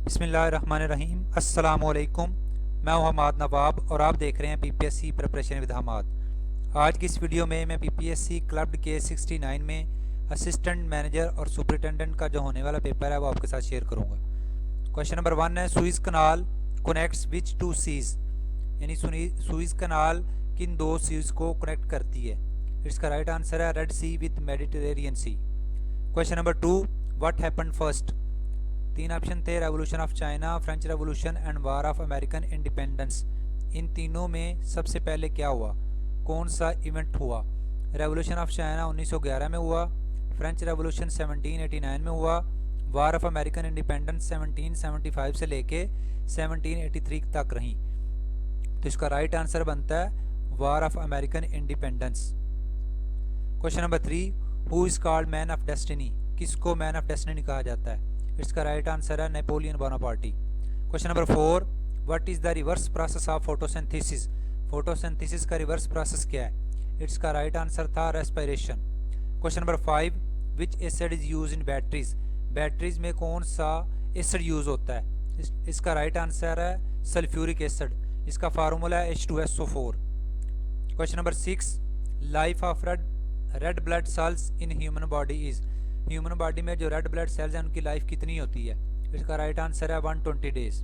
बिस्मिल्लाहिर्रहमानिर्रहीम। अस्सलामुअलैकुम। मैं हूं हमाद नवाब और आप देख रहे हैं पीपीएससी प्रिपरेशन विद हमाद। आज की इस वीडियो में मैं पीपीएससी क्लब्ड के 69 में असिस्टेंट मैनेजर और सुपरिटेंडेंट का जो होने वाला पेपर है वो आपके साथ शेयर करूंगा। क्वेश्चन नंबर 1 है, Suez Canal connects which two seas, यानी सुइज कनाल किन दो सीज को कनेक्ट करती है। इसका राइट आंसर है Red Sea with Mediterranean Sea. Question number 2, what happened first. तीन ऑप्शन थे, revolution of China, French revolution and war of American independence. इन तीनों में सबसे पहले क्या हुआ, कौन सा इवेंट हुआ। रेवोल्यूशन ऑफ चाइना 1911 में हुआ, फ्रेंच रेवोल्यूशन 1789 में हुआ, वार ऑफ अमेरिकन इंडिपेंडेंस 1775 से लेके 1783 तक रही। तो इसका राइट आंसर बनता है war of American independence. Question number 3, who is called man of destiny, किसको मैन ऑफ डेस्टिनी कहा जाता है। इसका राइट आंसर है Napoleon Bonaparte. Question number 4, what is the reverse process of photosynthesis, photosynthesis का reverse process क्या है। इसका राइट आंसर था respiration. Question number 5, which acid is use in batteries, batteries में कौन सा एसिड यूज होता है। इसका राइट आंसर है सल्फ्यूरिक एसिड, इसका फार्मूला है H2SO4। Question number 6, life of red blood cells in human body is, human body में जो रेड ब्लड सेल्स हैं उनकी लाइफ कितनी होती है। इसका राइट आंसर है 120 days.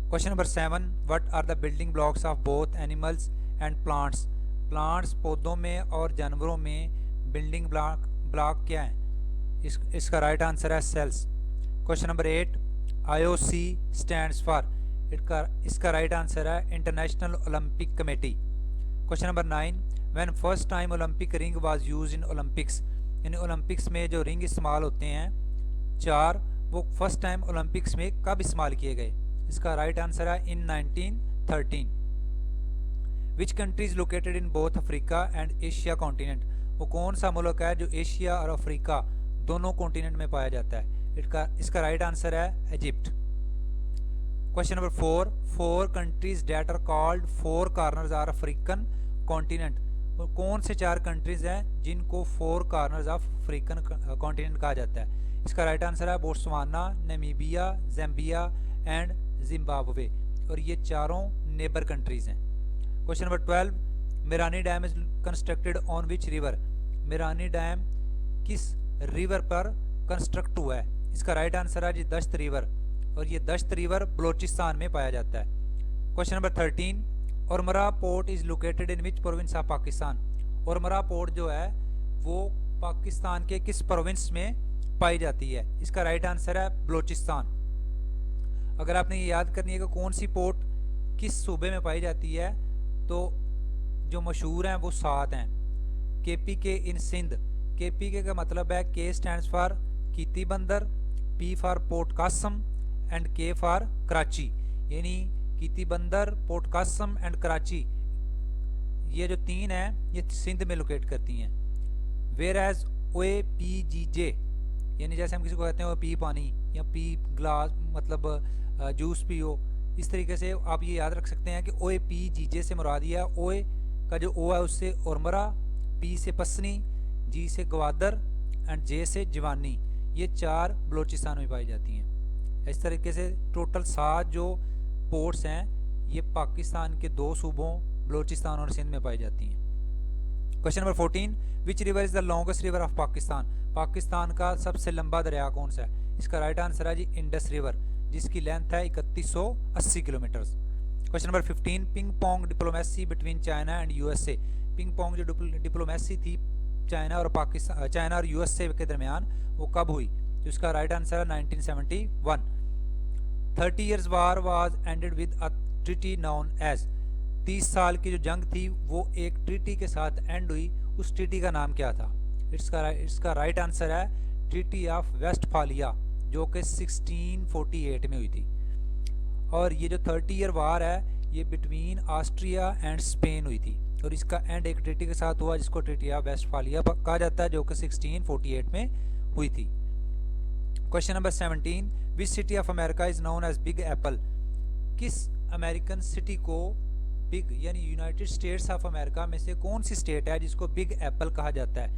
Question number 7, what are the building blocks of both animals and plants, plants पौधों में और जानवरों में बिल्डिंग ब्लॉक क्या है। इसका राइट आंसर है cells. Question number 8, IOC stands for, इसका राइट आंसर है international Olympic committee. Question number 9, when first time Olympic ring was used in Olympics, यानी ओलंपिक्स में जो रिंग इस्तेमाल होते हैं 4, वो फर्स्ट टाइम ओलंपिक्स में कब इस्तेमाल किए गए। इसका राइट आंसर है इन 1913। Which country is located in both Africa and Asia continent, वो कौन सा मुल्क है जो एशिया और अफ्रीका दोनों कॉन्टिनेंट में पाया जाता है। इसका राइट आंसर है Egypt. Question number 4, 4 countries that are called four corners are African continent, कौन से 4 कंट्रीज हैं जिनको four corners of African continent कहा जाता है। इसका राइट आंसर है Botswana, Namibia, Zambia and Zimbabwe, और ये चारों नेबर कंट्रीज हैं। Question number 12, Mirani dam is constructed on which river, Mirani dam किस रिवर पर कंस्ट्रक्ट हुआ है। इसका राइट आंसर है जी दश्त रिवर, और ये दश्त रिवर बलोचिस्तान में पाया जाता है। Question number 13, Ormara port is located in which province of Pakistan, Ormara port जो है वो पाकिस्तान के किस प्रोविंस में पाई जाती है। इसका राइट आंसर है बलोचिस्तान। अगर आपने ये याद करनी है कि कौन सी पोर्ट किस सूबे में पाई जाती है, तो जो मशहूर हैं वो 7 हैं। KPK इन सिंध, KPK का मतलब है K stands for Keti Bandar, P for port Qasim and K for Karachi, यानी कीती बंदर, पोर्ट कासम एंड कराची, ये जो 3 हैं ये सिंध में लोकेट करती हैं। वेयर एज OAPGJ, यानी जैसे हम किसी को कहते हैं वो पी पानी या पी ग्लास, मतलब जूस पियो, इस तरीके से आप ये याद रख सकते हैं कि OAPGJ से मुराद ये है, OA का जो O है उससे औरमरा, P से पसनी, G से ग्वादर एंड J से जवानी, ये 4 बलोचिस्तान में पाई जाती हैं। इस तरीके से टोटल 7 जो पोर्ट्स हैं ये पाकिस्तान के 2 सूबों बलोचिस्तान और सिंध में पाई जाती हैं। Question number 14, which river is the longest river of Pakistan, Pakistan का सबसे लंबा दरिया कौन सा है। इसका राइट आंसर है जी इंडस रिवर, जिसकी लेंथ है 3180 kilometre. Question number 15, ping pong diplomacy between China and USA, ping pong जो डिप्लोमेसी थी चाइना और पाकिस्तान, चाइना और USA के दरमियान, वो कब हुई। तो इसका राइट आंसर है 1971। 30 years war was ended with a treaty known as, 30 साल की जो जंग थी वो एक ट्रीटी के साथ एंड हुई, उस ट्रीटी का नाम क्या था। इसका राइट आंसर है ट्रीटी ऑफ वेस्टफालिया, जो कि 1648 में हुई थी। और ये जो 30 year वार है ये बिटवीन ऑस्ट्रिया एंड स्पेन हुई थी, और इसका एंड एक ट्रीटी के साथ हुआ जिसको ट्रीटी ऑफ वेस्टफालिया कहा जाता है, जो कि 1648 में हुई थी। Question number 17, which city of America is known as big apple, किस अमेरिकन सिटी को बिग, यानी यूनाइटेड स्टेट्स ऑफ अमेरिका में से कौन सी स्टेट है जिसको बिग एप्पल कहा जाता है।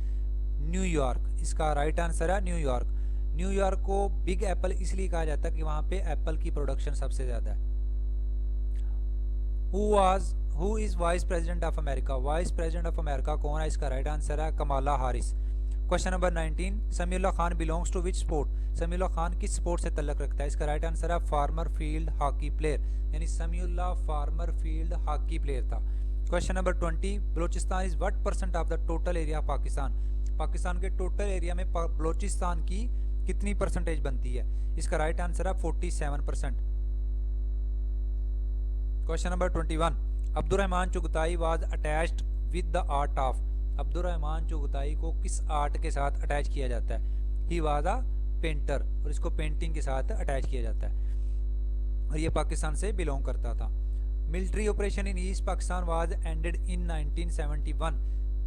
न्यूयॉर्क, इसका राइट आंसर है न्यूयॉर्क। न्यूयॉर्क को बिग एप्पल इसलिए कहा जाता है कि वहां पे एप्पल की प्रोडक्शन सबसे ज्यादा है। Who is vice president of America? Vice president of America कौन है? इसका राइट आंसर है Kamala Harris. Question number 19, Samiullah Khan belongs to which sport? Samiullah Khan किस स्पोर्ट से तल्लक रखता है? इसका राइट आंसर है फार्मर फील्ड हॉकी प्लेयर, यानी Samiullah former field hockey player था। Question number 20, Balochistan is what percent of the total area of Pakistan? Pakistan के टोटल एरिया में बलोचिस्तान की कितनी परसेंटेज बनती है? इसका राइट आंसर है 47%। Question number 21, Abdurrahman Chughtai was attached with the art of? Abdurrahman Chughtai को किस आर्ट के साथ अटैच किया जाता है? ही वाज अ पेंटर, और इसको पेंटिंग के साथ अटैच किया जाता है, और ये पाकिस्तान से बिलोंग करता था। Military operation in east Pakistan was ended in 1971।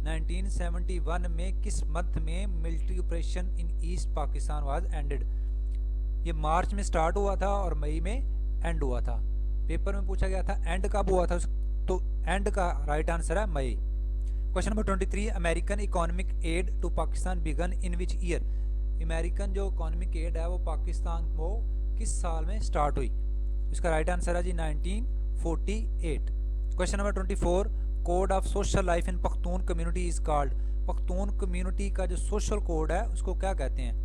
1971 में किस मंथ में military operation in east Pakistan was ended? ये मार्च में स्टार्ट हुआ था और मई में एंड हुआ था। पेपर में पूछा गया था एंड कब हुआ था, तो एंड का राइट आंसर है मई। Question number 23, American economic aid to Pakistan began in which year? American जो इकोनॉमिक एड है वो पाकिस्तान को किस साल में स्टार्ट हुई? इसका राइट आंसर है जी 1948। Question number 24, code of social life in Pakhtun community is called? Pakhtun community का जो सोशल कोड है उसको क्या कहते हैं?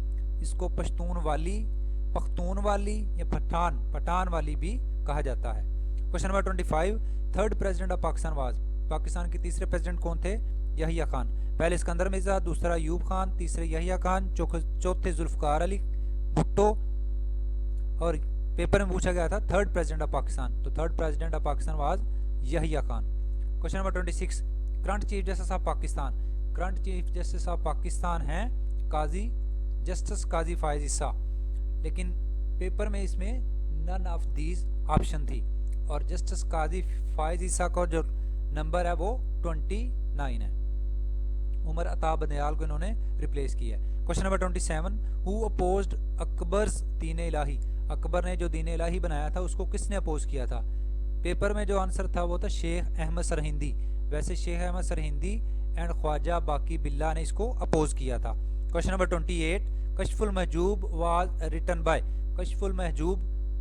इसको पश्तून वाली, पख्तून वाली या पठान वाली भी कहा जाता है। Question number 25, third president of Pakistan was? Pakistan के तीसरे प्रेसिडेंट कौन थे? यहिया खान। पहले सिकंदर मिर्जा, दूसरा अयूब खान, तीसरे यहिया खान, चौथे जुल्फकार अली भुट्टो, और पेपर में पूछा गया था थर्ड प्रेसिडेंट ऑफ पाकिस्तान, तो third president of Pakistan was Yahya Khan. Question number 26, current chief justice of Pakistan? Current chief justice of Pakistan हैं काजी जस्टिस काजी फायज ईसा, लेकिन पेपर में इसमें नन ऑफ दीज ऑप्शन थी, और जस्टिस काजी फायज ईसा का जो नंबर है वो 29 है। उमर अता बंदयाल को इन्होंने रिप्लेस किया है। Question number 27, who opposed Akbar's दीन इलाही? अकबर ने जो दीन इलाही बनाया था उसको किसने अपोज किया था? पेपर में जो आंसर था वो था शेख अहमद सरहिंदी। वैसे शेख अहमद सरहिंदी एंड ख्वाजा बाकी बिल्ला ने इसको अपोज किया था। Question number 28, Kashful Mahjoob was written by? Kashful Mahjoob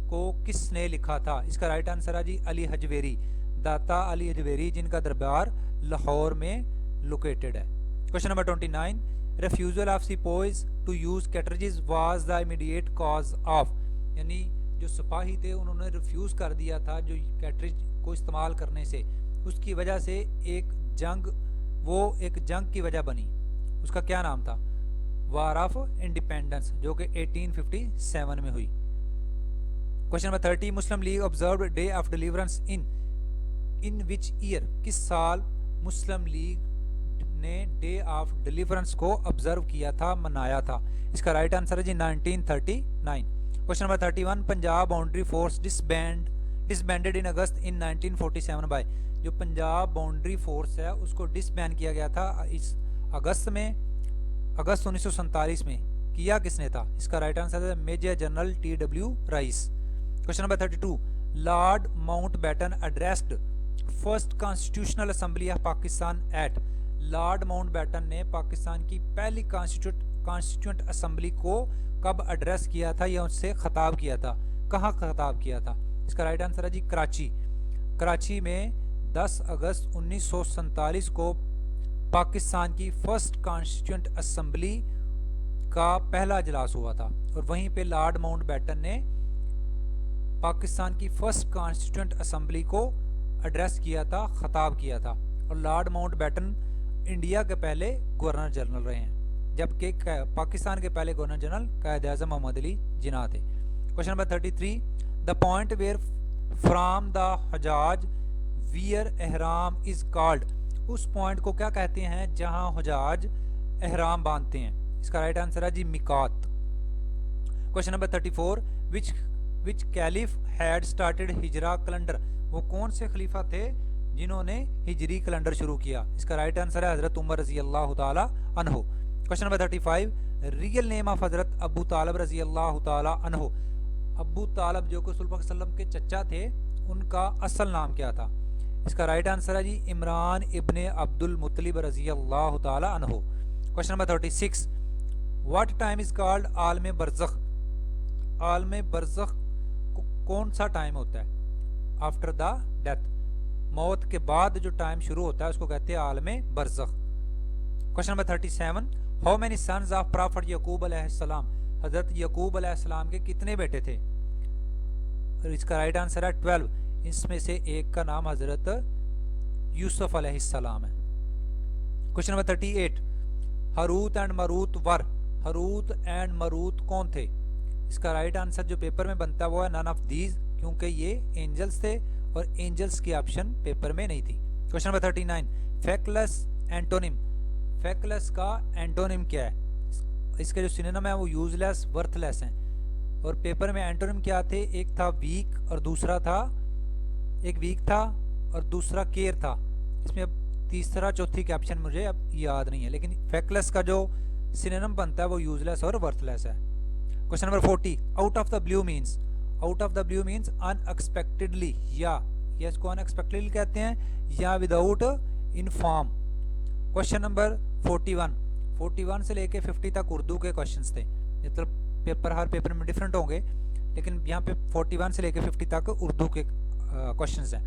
को किसने लिखा था? इसका राइट आंसर है जी अली हजवेरी, दाता अली हजवेरी, जिनका दरबार लाहौर में लोकेटेड है। Question number 29, refusal of sepoys to use cartridges was the immediate cause of? यानी जो सिपाही थे उन्होंने रिफ्यूज कर दिया था जो कैटरेज को इस्तेमाल करने से, उसकी वजह से एक जंग की वजह बनी, उसका क्या नाम था? वार ऑफ इंडिपेंडेंस, जो कि 1857 में हुई। Question number 30, Muslim League observed day of deliverance in which year? किस साल मुस्लिम लीग ने डे ऑफ डिलीवरेंस को ऑब्जर्व किया था, मनाया था? इसका राइट आंसर है जी 1939। Question number 31, Punjab boundary force disbanded in August in 1947 by? जो पंजाब बाउंड्री फोर्स है उसको डिसबैंड किया गया था इस अगस्त 1947 में। किया किसने था? इसका राइट आंसर है major general TW Rice. Question number 32, Lord Mountbatten addressed first constituent assembly of Pakistan at? Lord Mountbatten ने पाकिस्तान की पहली कॉन्स्टिट्यूएंट असेंबली को कब एड्रेस किया था या उससे खिताब किया था? कहाँ खिताब किया था? इसका राइट आंसर है जी कराची में 10 अगस्त 1947 को पाकिस्तान की फर्स्ट कॉन्स्टिट्यूएंट असेंबली का पहला इजलास हुआ था, और वहीं पे लॉर्ड माउंटबेटन ने पाकिस्तान की फर्स्ट कॉन्स्टिट्यूएंट असेंबली को एड्रेस किया था, खिताब किया था। और लॉर्ड माउंटबेटन इंडिया के पहले गवर्नर जनरल रहे हैं, जबकि पाकिस्तान के पहले गवर्नर जनरल कायद-ए-आज़म मोहम्मद अली जिन्ना थे। Question number 33, the point where from the हजाज वियर एहराम इज कॉल्ड? उस पॉइंट को क्या कहते हैं जहां हुजाज एहराम बांधते हैं? इसका राइट आंसर है जी मिकात। Question number 34, which caliph had started हिजरा कैलेंडर? वो कौन से खलीफा थे जिन्होंने हिजरी कैलेंडर शुरू किया? इसका राइट आंसर है हजरत उमर रजी अल्लाह ताला अन्हो। Question number 35, real name of हजरत अबू तालिब रजी अल्लाह ताला अन्हो? अबू तालिब जो कि रसूल सल्लम के चचा थे, उनका असल नाम क्या था? इसका राइट आंसर है जी इमरान इब्ने अब्दुल मुत्तलिब रजी अल्लाह ताला अन्हो। Question number 36, what time is called आलम बरज़ख? आलम बरज़ख कौन सा टाइम होता है? आफ्टर द डेथ, मौत के बाद जो टाइम शुरू होता है उसको कहते हैं आलम बरज़ख। Question number 37, how many sons of prophet Yakub अलैहिस्सलाम? हजरत यकूब अलैहिस्सलाम के कितने बेटे थे? इसका राइट आंसर है 12। इसमें से एक का नाम हजरत यूसुफ अलैहिस्सलाम है। Question number 38, Harut and Marut were? Harut and Marut कौन थे? इसका राइट आंसर जो पेपर में बनता है वो है नन ऑफ दीज, क्योंकि ये एंजल्स थे और एंजल्स की ऑप्शन पेपर में नहीं थी। Question number 39, feckless antonym? Feckless का एंटोनिम क्या है? इसके जो सिनोनिम है वो यूजलेस, वर्थलेस हैं। और पेपर में एंटोनिम क्या थे? एक था वीक और दूसरा था, एक वीक था और दूसरा केयर था। इसमें अब तीसरा चौथी के ऑप्शन मुझे अब याद नहीं है, लेकिन फेकलेस का जो सिनोनिम बनता है वो यूजलेस और वर्थलेस है। Question number 40, out of the blue means? Out of the blue means unexpectedly, या इसको अनएक्सपेक्टेडली कहते हैं या विदाउट इनफॉर्म। क्वेश्चन नंबर 41 से लेके 50 तक उर्दू के क्वेश्चंस थे, मतलब पेपर हर पेपर में डिफरेंट होंगे, लेकिन यहाँ पे 41 से लेके 50 तक उर्दू के क्वेश्चंस हैं।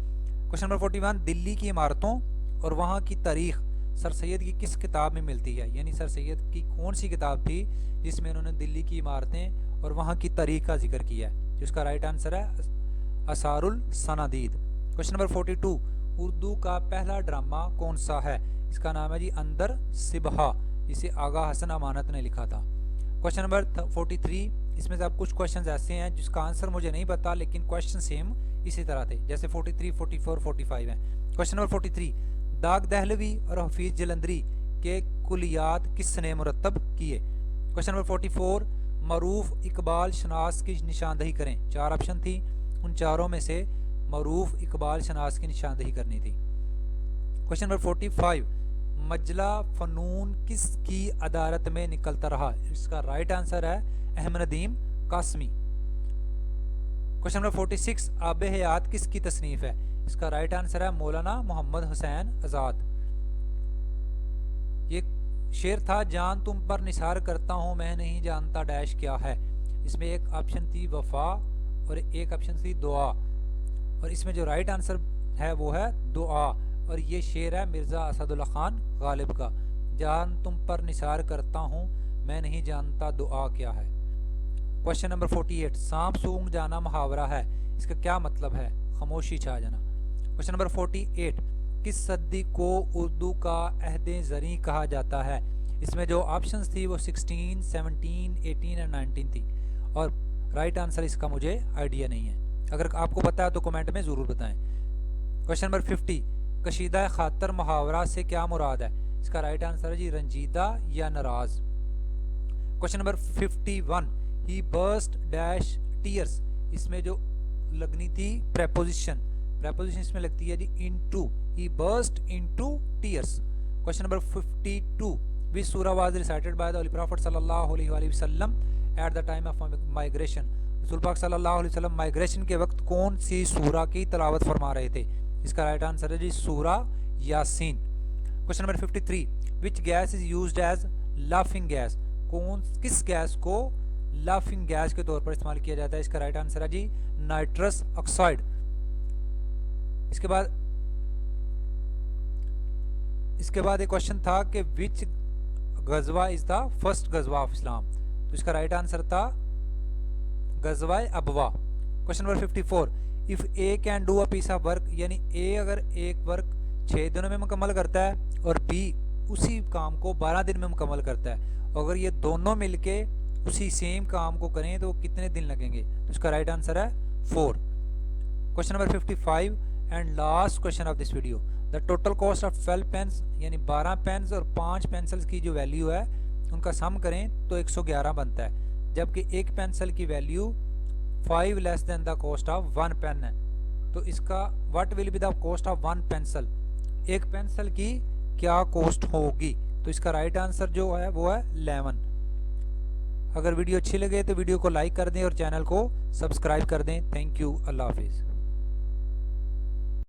क्वेश्चन नंबर 41, दिल्ली की इमारतों और वहाँ की तारीख सर सैयद की किस किताब में मिलती है? यानी सर सैयद की कौन सी किताब थी जिसमें उन्होंने दिल्ली की इमारतें और वहाँ की तारीख का जिक्र किया है? जिसका राइट आंसर है असारुल सनादीद। क्वेश्चन नंबर 42, उर्दू का पहला ड्रामा कौन सा है? इसका नाम है जी अंदर सिबहा, जिसे आगा हसन अमानत ने लिखा था। क्वेश्चन नंबर 43, इसमें से अब कुछ क्वेश्चन ऐसे हैं जिसका आंसर मुझे नहीं पता, लेकिन क्वेश्चन सेम इसी तरह थे, जैसे 43, 44, 45 हैं। क्वेश्चन नंबर 43, दाग दहलवी और हफीज जलंधरी के कुलियात किसने मुरतब किए? क्वेश्चन नंबर 44, मरूफ इकबाल शनास की निशानदही करें। 4 ऑप्शन थी, उन चारों में से मरूफ इकबाल शनास की निशानदही करनी थी। क्वेश्चन नंबर 45, मजला फनून किसकी अदालत में निकलता रहा? इसका राइट आंसर है अहमद नदीम कासमी। क्वेश्चन नंबर 46, आब हयात किसकी तसनीफ है? इसका राइट आंसर है मौलाना मोहम्मद हुसैन आज़ाद। ये शेर था, जान तुम पर निसार करता हूँ मैं नहीं जानता डैश क्या है। इसमें एक ऑप्शन थी वफा और एक ऑप्शन थी दुआ, और इसमें जो राइट आंसर है वो है दुआ। और ये शेर है मिर्ज़ा असदुल्ला खान गालिब का, जान तुम पर निसार करता हूँ मैं नहीं जानता दुआ क्या है। क्वेश्चन नंबर 48, सांप सूंघ जाना मुहावरा है, इसका क्या मतलब है? खामोशी छा जाना। क्वेश्चन नंबर 48, किस सदी को उर्दू का अहद ज़री कहा जाता है? इसमें जो ऑप्शंस थी वो 16, 17, 18 और 19 थी, और राइट आंसर इसका मुझे आइडिया नहीं है। अगर आपको पता है तो कमेंट में ज़रूर बताएं। क्वेश्चन नंबर 50, कशीदा खातर मुहावरा से क्या मुराद है? इसका राइट आंसर है जी रंजीदा या नाराज। Question number 51, he burst dash tears, इसमें जो लगनी थी प्रेपोजिशन इसमें लगती है जी into, he burst into tears. Question number 52, which सूरा was recited by the holy prophet सल्लल्लाहु अलैहि वसल्लम at the time of migration? रसूल पाक सल्लल्लाहु अलैहि वसल्लम माइग्रेशन के वक्त कौन सी सूरा की तलावत फरमा रहे थे? इसका राइट आंसर है जी Surah Yaseen. Question number 53, which gas is used as laughing gas? किस गैस को लाफिंग गैस के तौर पर इस्तेमाल किया जाता है? इसका राइट आंसर है जी नाइट्रस ऑक्साइड। इसके बाद एक क्वेश्चन था कि विच गजवा इज द फर्स्ट गजवा ऑफ इस्लाम? तो इसका राइट आंसर था गजवा अबवा। Question number 54, if A can do a piece of work, यानी ए अगर एक वर्क 6 दिनों में मुकम्मल करता है और बी उसी काम को 12 दिन में मुकम्मल करता है, अगर ये दोनों मिलके उसी सेम काम को करें तो कितने दिन लगेंगे? तो इसका राइट आंसर है 4। Question number 55 and last question of this video, the total cost of 12 pens, यानी 12 पेन्स और 5 पेंसिल्स की जो वैल्यू है उनका सम करें तो 111 बनता है, जबकि एक पेंसिल की value 5 less than the cost of 1 pen है। तो इसका what will be the cost of 1 pencil? एक पेंसिल की क्या कॉस्ट होगी? तो इसका राइट आंसर जो है वो है 11। अगर वीडियो अच्छी लगे तो वीडियो को लाइक कर दें और चैनल को सब्सक्राइब कर दें। थैंक यू, अल्लाह हाफिज़।